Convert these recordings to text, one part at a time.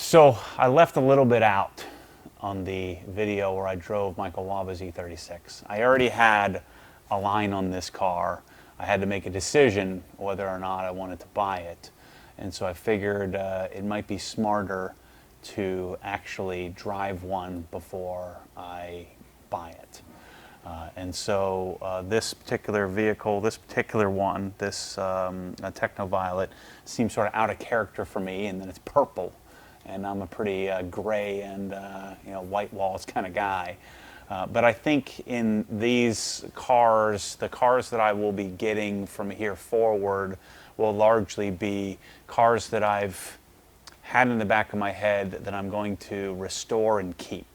So I left a little bit out on the video where I drove Michael Waba's E36. I already had a line on this car. I had to make a decision whether or not I wanted to buy it. And so I figured it might be smarter to actually drive one before I buy it. And so this particular vehicle, this particular one, this Techno Violet, seems sort of out of character for me, and then it's purple. And I'm a pretty gray and white walls kind of guy. But I think in these cars, the cars that I will be getting from here forward will largely be cars that I've had in the back of my head that I'm going to restore and keep.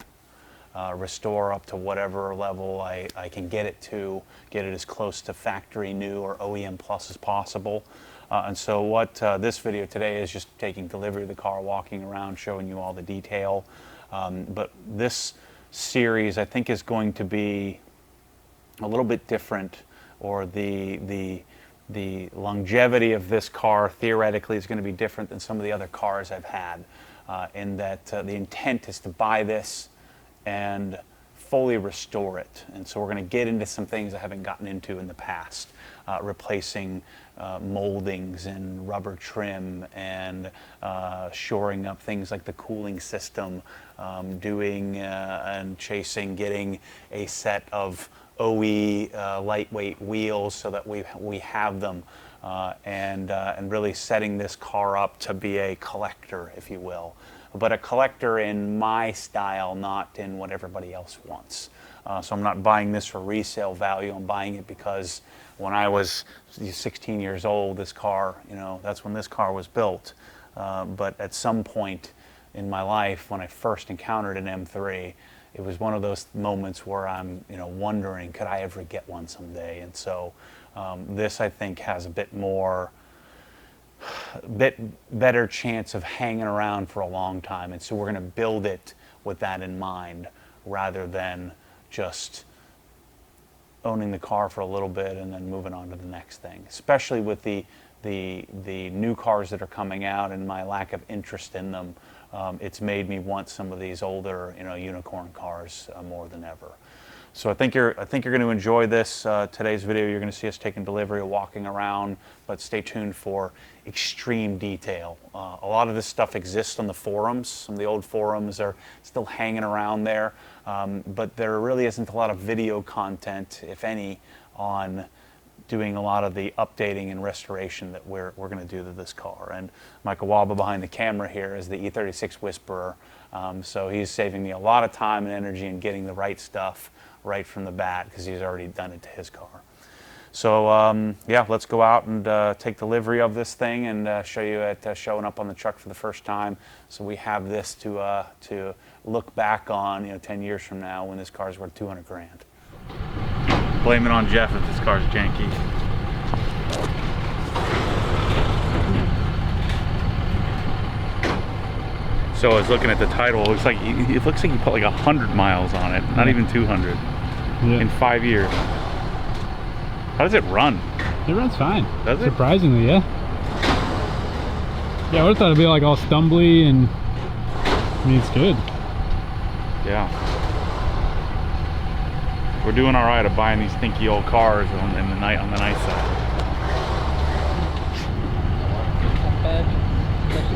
Restore up to whatever level I can get it to, get it as close to factory new or OEM plus as possible. And so what this video today is just taking delivery of the car, walking around, showing you all the detail. But this series I think is going to be a little bit different, or the longevity of this car theoretically is going to be different than some of the other cars I've had, in that the intent is to buy this and fully restore it. And so we're going to get into some things I haven't gotten into in the past, replacing moldings and rubber trim and shoring up things like the cooling system, doing and chasing, getting a set of OE lightweight wheels so that we have them, and really setting this car up to be a collector, if you will. But a collector in my style, not in what everybody else wants. So I'm not buying this for resale value. I'm buying it because when I was 16 years old, this car, that's when this car was built. But at some point in my life, when I first encountered an M3, it was one of those moments where I'm, wondering, could I ever get one someday? And so this, I think, has a bit better chance of hanging around for a long time. And so we're going to build it with that in mind, rather than just owning the car for a little bit and then moving on to the next thing, especially with the new cars that are coming out and my lack of interest in them. It's made me want some of these older, unicorn cars more than ever. So I think you're going to enjoy this today's video. You're going to see us taking delivery, walking around, but stay tuned for extreme detail. A lot of this stuff exists on the forums. Some of the old forums are still hanging around there, but there really isn't a lot of video content, if any, on doing a lot of the updating and restoration that we're going to do to this car. And Michael Waba behind the camera here is the E36 Whisperer, so he's saving me a lot of time and energy in getting the right stuff right from the bat, because he's already done it to his car. So yeah, let's go out and take delivery of this thing and show you it showing up on the truck for the first time. So we have this to look back on, 10 years from now when this car's worth 200 grand. Blame it on Jeff if this car's janky. So I was looking at the title. It looks like you put like 100 miles on it, not even 200, in 5 years. How does it run? It runs fine. Does it? Surprisingly, yeah. Yeah, I would have thought it'd be like all stumbly, and I mean, it's good. Yeah. We're doing all right of buying these stinky old cars on the nice side. Not bad. Like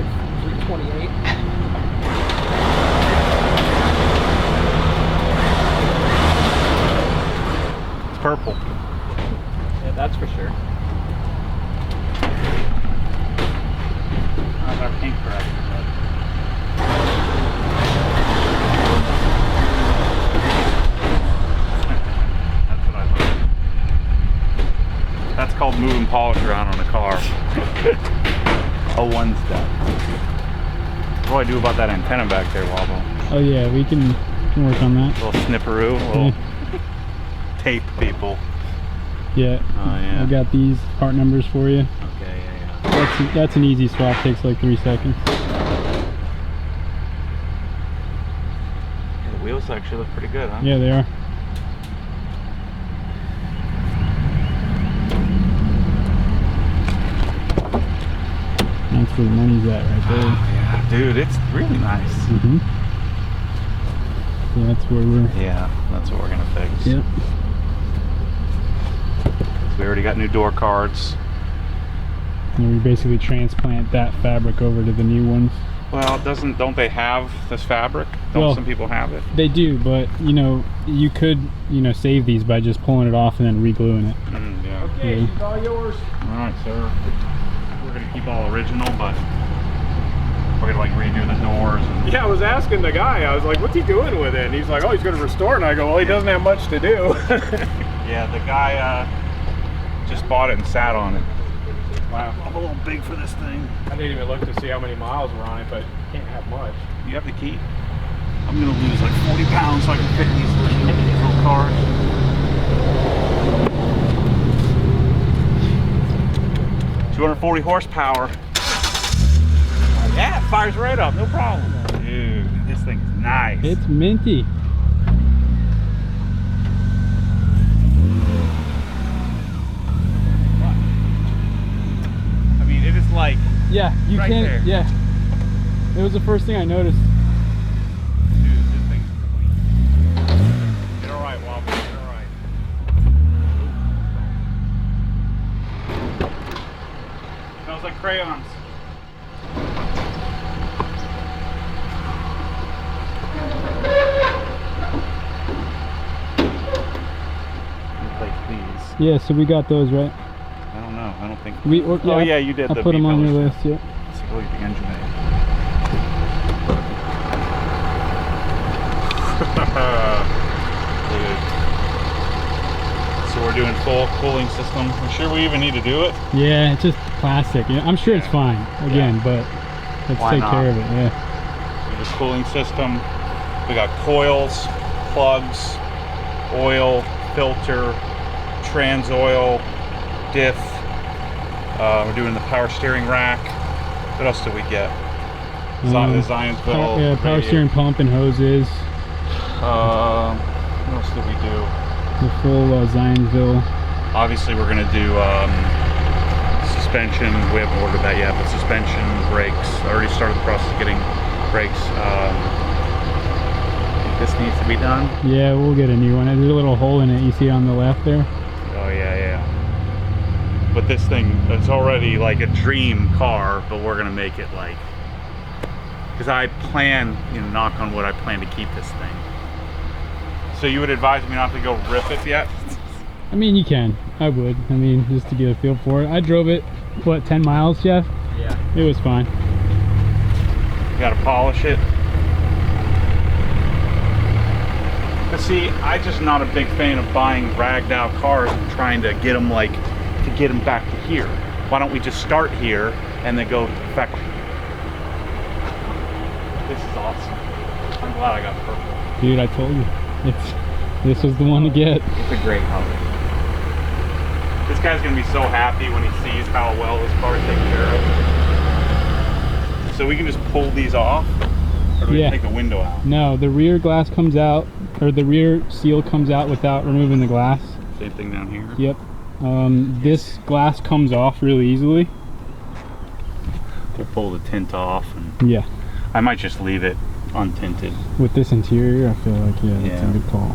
328. It's purple. Yeah, that's for sure. How's our pink correction? That's what I thought. That's called moving polish around on a car. A one step. What do I do about that antenna back there, Wobble? Oh yeah, we can work on that. A little snipperoo, a little tape, people. Yeah. Oh yeah. I got these part numbers for you. Okay, yeah. That's an easy swap. Takes like 3 seconds. Yeah, the wheels actually look pretty good, huh? Yeah, they are. That's where the money's at right there. Oh, yeah. Dude, it's really nice. Mm-hmm. So that's where we're. Yeah, that's what we're gonna fix. Yep. So we already got new door cards. And we basically transplant that fabric over to the new ones. Well, don't they have this fabric? Don't Well, some people have it? They do, but you know, you could, you know, save these by just pulling it off and then re-gluing it. Yeah. Okay, she's all yours. All right, sir. We're gonna keep all original, but we're gonna like redo the doors. And Yeah, I was asking the guy, I was like, what's he doing with it? And he's like, oh, he's going to restore it. And I go, well, he doesn't have much to do. yeah, the guy just bought it and sat on it. Wow. I'm a little big for this thing. I didn't even look to see how many miles were on it, but can't have much. You have the key? I'm gonna lose like 40 pounds so I can fit these little cars. $240 horsepower. Yeah, it fires right up, no problem. Dude, this thing's nice. It's minty. I mean, it is like, Yeah, you Right can't. there. Yeah, it was the first thing I noticed. dude, this thing's clean. Get all right, Wobble, get all right. Smells like crayons. Replace these. Yeah, so we got those right. I don't know. I don't think. We. Or, Oh yeah, you did. I the put them on your V-pillars. list. Yeah. Let's go look at the engine bay. Dude. So we're doing full cooling system. I'm sure we even need to do it. Yeah, it's just plastic. Yeah, I'm sure it's Yeah. fine. Again, but let's Why take not? care of it. Yeah. The cooling system. We got coils, plugs, oil, filter, trans oil, diff. We're doing the power steering rack. What else did we get? The Zionsville. Power radiator. steering pump and hoses. What else did we do? The full Zionsville. Obviously, we're gonna do suspension. We haven't ordered that yet, but suspension, brakes. I already started the process of getting brakes. This needs to be done. Yeah, we'll get a new one. There's a little hole in it. You see on the left there? Oh yeah, yeah. But this thing, it's already like a dream car, but we're gonna make it like, because I plan, you know, knock on wood, I plan to keep this thing. So you would advise me not to go rip it yet? I mean, you can. I would. I mean, just to get a feel for it. I drove it, what, 10 miles, Jeff? Yeah. It was fine. You gotta polish it. But see, I'm just not a big fan of buying ragged out cars and trying to get them like, to get them back to here. Why don't we just start here and then go to the factory? This is awesome. I'm glad I got purple. Dude, I told you. This was the one to get. It's a great color. This guy's gonna be so happy when he sees how well this car is taken care of. So we can just pull these off? Or do we Yeah. take the window out? No, the rear glass comes out, or the rear seal comes out without removing the glass. Same thing down here? Yep. This glass comes off really easily. We'll pull the tint off. And Yeah. I might just leave it untinted. With this interior, I feel like, yeah, that's Yeah. a good call.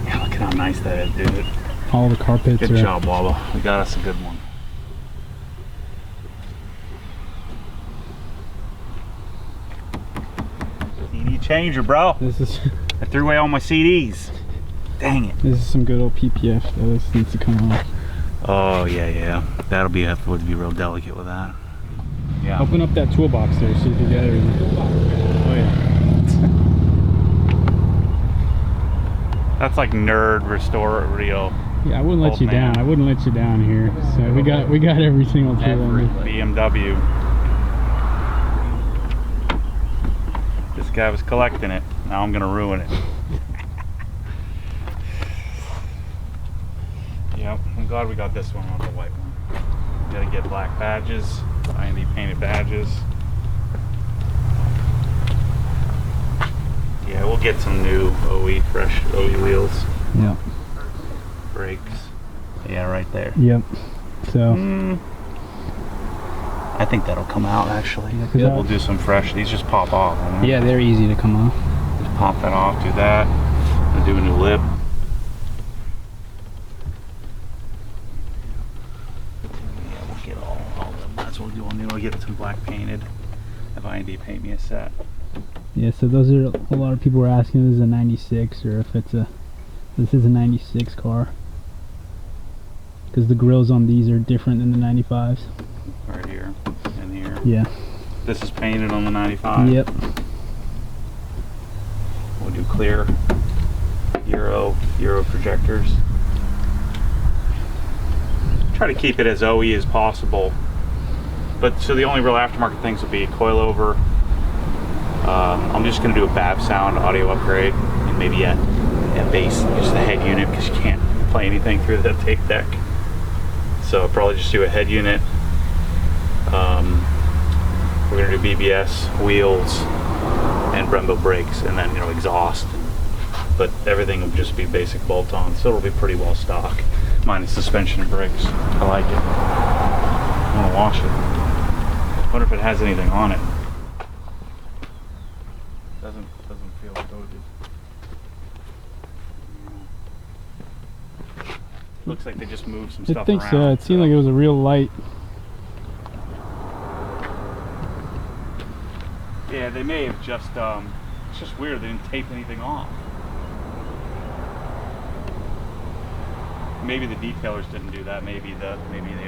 Yeah, look at how nice that is, dude. All the carpets Good are... job, Walla. We got us a good one. CD changer, bro. This is I threw away all my CDs. Dang it. this is some good old PPF. Though. This needs to come off. Oh, yeah, yeah. That'll be, have to be real delicate with that. Yeah. Open up that toolbox there, see if you got everything. Oh yeah. That's like nerd restore real. Yeah, I wouldn't let Old you man. down. I wouldn't let you down here. So we got every single tool on this. BMW. This guy was collecting it. Now I'm gonna ruin it. Yep, I'm glad we got this one on the white one. Gotta get black badges, IND painted badges. Yeah, we'll get some new OE, fresh OE wheels, Yep. brakes. Yeah, right there. Yep. So I I think that'll come out actually. Yeah, 'cause We'll do some fresh. These just pop off. I Yeah, they're easy to come off. Just pop that off. Do that. I'll do a new lip. Yeah, we'll get all of them. That's what we'll do. I'll get some black painted. Have I&D paint me a set. Yeah, so those are a lot of people were asking if this is a 96 or if it's a. This is a 96 car. Because the grills on these are different than the 95s. Right here and here. Yeah. This is painted on the 95. Yep. We'll do clear Euro projectors. Try to keep it as OE as possible. But so the only real aftermarket things will be coilover. I'm just going to do a BAV sound audio upgrade and maybe a bass, just the head unit because you can't play anything through the tape deck. So I'll probably just do a head unit. We're going to do BBS, wheels, and Brembo brakes, and then exhaust. But everything will just be basic bolt-on, so it'll be pretty well stock, minus suspension and brakes. I like it. I want to wash it. Wonder if it has anything on it. Doesn't feel coated. Looks like they just moved some stuff around. I think so. It seemed like it was a real light. Yeah, they may have just, it's just weird, they didn't tape anything off. Maybe the detailers didn't do that, maybe the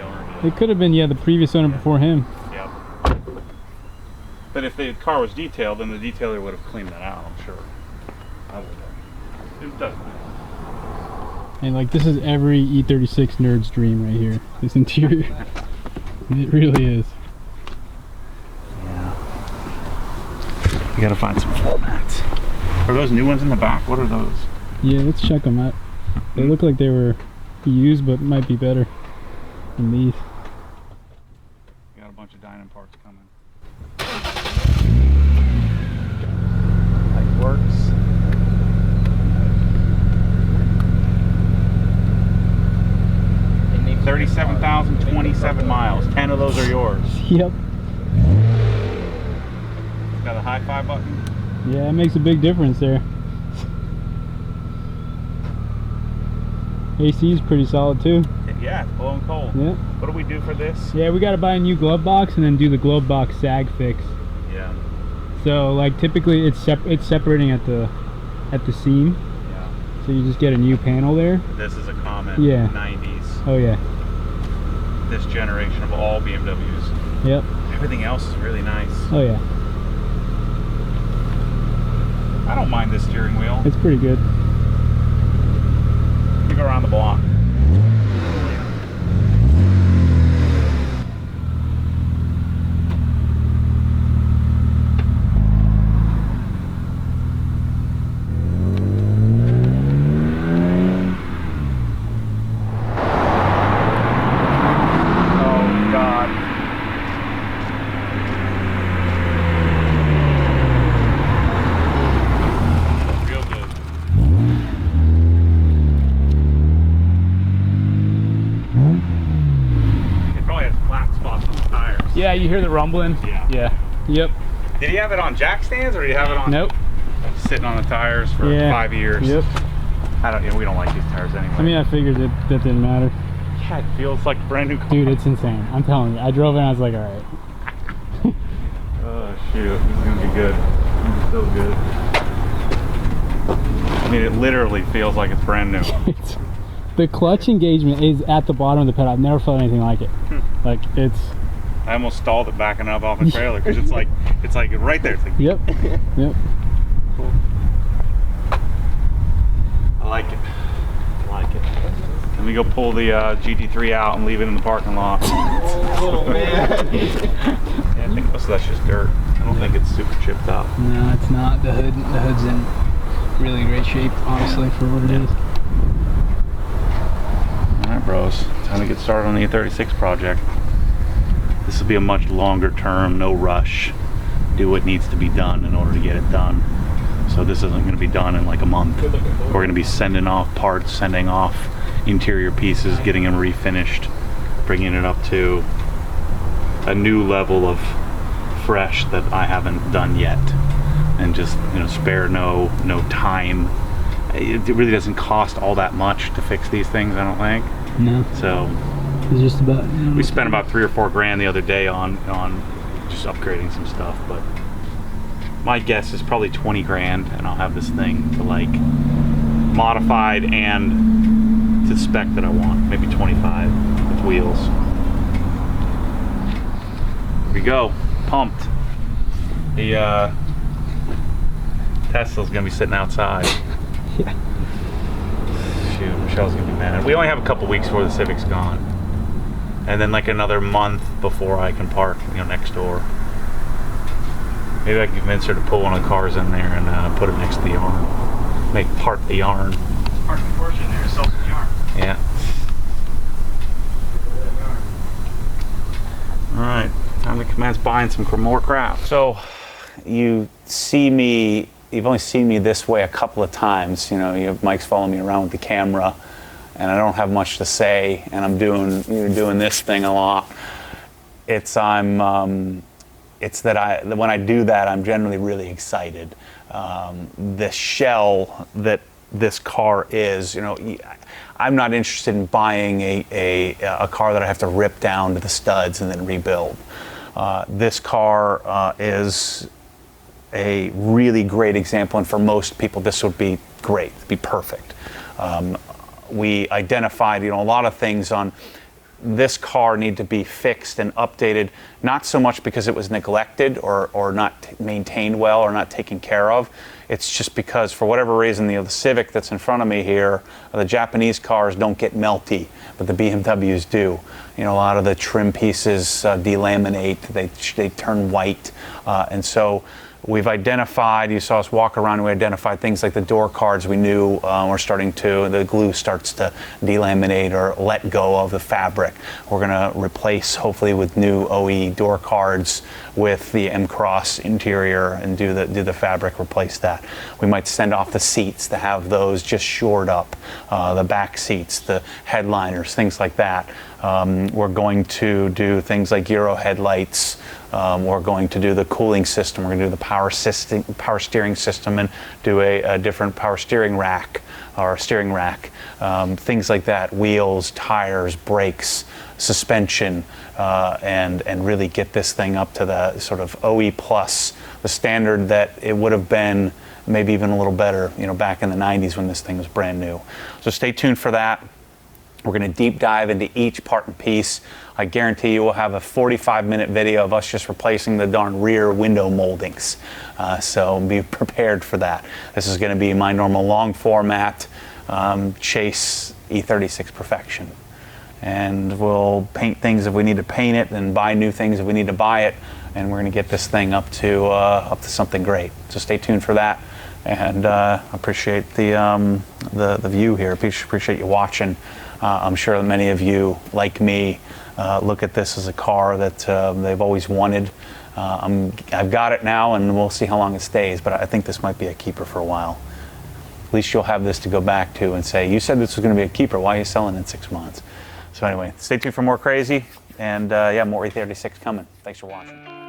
owner did. It could have been, yeah, the previous owner before him. Yeah. But if the car was detailed, then the detailer would have cleaned that out, I'm sure. I would have. It doesn't. And like, this is every E36 nerd's dream right here. This interior. It really is. We gotta find some floor mats. Are those new ones in the back? What are those? Yeah, let's check them out. They look like they were used, but might be better than these. We got a bunch of dyno parts coming. Light works. They need 37,027 miles. 10 of those are yours. Yep. Got a high five button? Yeah, it makes a big difference there. AC is pretty solid too. Yeah, it's blowing cold. Yeah. What do we do for this? Yeah, we got to buy a new glove box and then do the glove box sag fix. Yeah. So like typically it's separating at the seam. Yeah. So you just get a new panel there. This is a common Yeah. 90s. Oh yeah. This generation of all BMWs. Yep. Everything else is really nice. Oh yeah. I don't mind this steering wheel. It's pretty good. Let me go around the block. Yeah, you hear the rumbling? Yeah. Yeah. Yep. Did he have it on jack stands or did he have it on? Nope. Sitting on the tires for 5 years. Yep. We don't like these tires anyway. I mean, I figured that didn't matter. Yeah, it feels like a brand new car. Dude, it's insane. I'm telling you. I drove it and I was like, all right. Oh shoot, this is gonna be good. This is so good. I mean, it literally feels like it's brand new. The clutch engagement is at the bottom of the pedal. I've never felt anything like it. Like it's. I almost stalled it backing up off the trailer because it's like right there. It's like, yep. Yep. Cool. I like it. I like it. Let me go pull the GT3 out and leave it in the parking lot. Oh man. Yeah, I think most of that's just dirt. I don't think it's super chipped up. No, it's not. The hood's in really great shape, honestly, for what it is. All right, bros. Time to get started on the E36 project. This will be a much longer term, no rush. Do what needs to be done in order to get it done. So this isn't going to be done in like a month. We're going to be sending off parts, sending off interior pieces, getting them refinished, bringing it up to a new level of fresh that I haven't done yet, and just, you know, spare no time. It really doesn't cost all that much to fix these things, I don't think. No. So It's just about, you know, we spent about 3 or 4 grand the other day on just upgrading some stuff, but my guess is probably 20 grand, and I'll have this thing to like modified and to the spec that I want. Maybe 25 with wheels. Here we go. Pumped. The Tesla's gonna be sitting outside. Yeah. Shoot, Michelle's gonna be mad. We only have a couple weeks before the Civic's gone, and then like another month before I can park, you know, next door. Maybe I can convince her to pull one of the cars in there and put it next to the yarn. Make part the yarn. Park the Porsche in there, sell some yarn. Yeah. All right, time to commence buying some more crap. So, you've only seen me this way a couple of times. You know, Mike's following me around with the camera, and I don't have much to say, and I'm doing this thing a lot. It's that when I do that, I'm generally really excited. The shell that this car is, you know, I'm not interested in buying a car that I have to rip down to the studs and then rebuild. This car is a really great example, and for most people this would be great, be perfect. We identified, you know, a lot of things on this car need to be fixed and updated, not so much because it was neglected or not maintained well or not taken care of. It's just because, for whatever reason, you know, the Civic that's in front of me here, the Japanese cars don't get melty, but the BMWs do. You know, a lot of the trim pieces delaminate, they turn white, and so we've identified, you saw us walk around, and we identified things like the door cards we knew were starting to, the glue starts to delaminate or let go of the fabric. We're going to replace, hopefully, with new OE door cards with the M-Cross interior and do the fabric, replace that. We might send off the seats to have those just shored up, the back seats, the headliners, things like that. We're going to do things like Euro headlights. We're going to do the cooling system. We're going to do the power steering system, and do a different power steering rack or steering rack. Things like that. Wheels, tires, brakes, suspension, and really get this thing up to the sort of OE plus, the standard that it would have been, maybe even a little better, you know, back in the 90s when this thing was brand new. So stay tuned for that. We're going to deep dive into each part and piece. I guarantee you we'll have a 45-minute video of us just replacing the darn rear window moldings. So be prepared for that. This is going to be my normal long format chase E36 perfection. And we'll paint things if we need to paint it, and buy new things if we need to buy it. And we're going to get this thing up to something great. So stay tuned for that. And appreciate the view here. Appreciate you watching. I'm sure that many of you, like me, look at this as a car that they've always wanted. I've got it now, and we'll see how long it stays, but I think this might be a keeper for a while. At least you'll have this to go back to and say, you said this was going to be a keeper. Why are you selling in 6 months? So anyway, stay tuned for more crazy, and yeah, more E36 coming. Thanks for watching.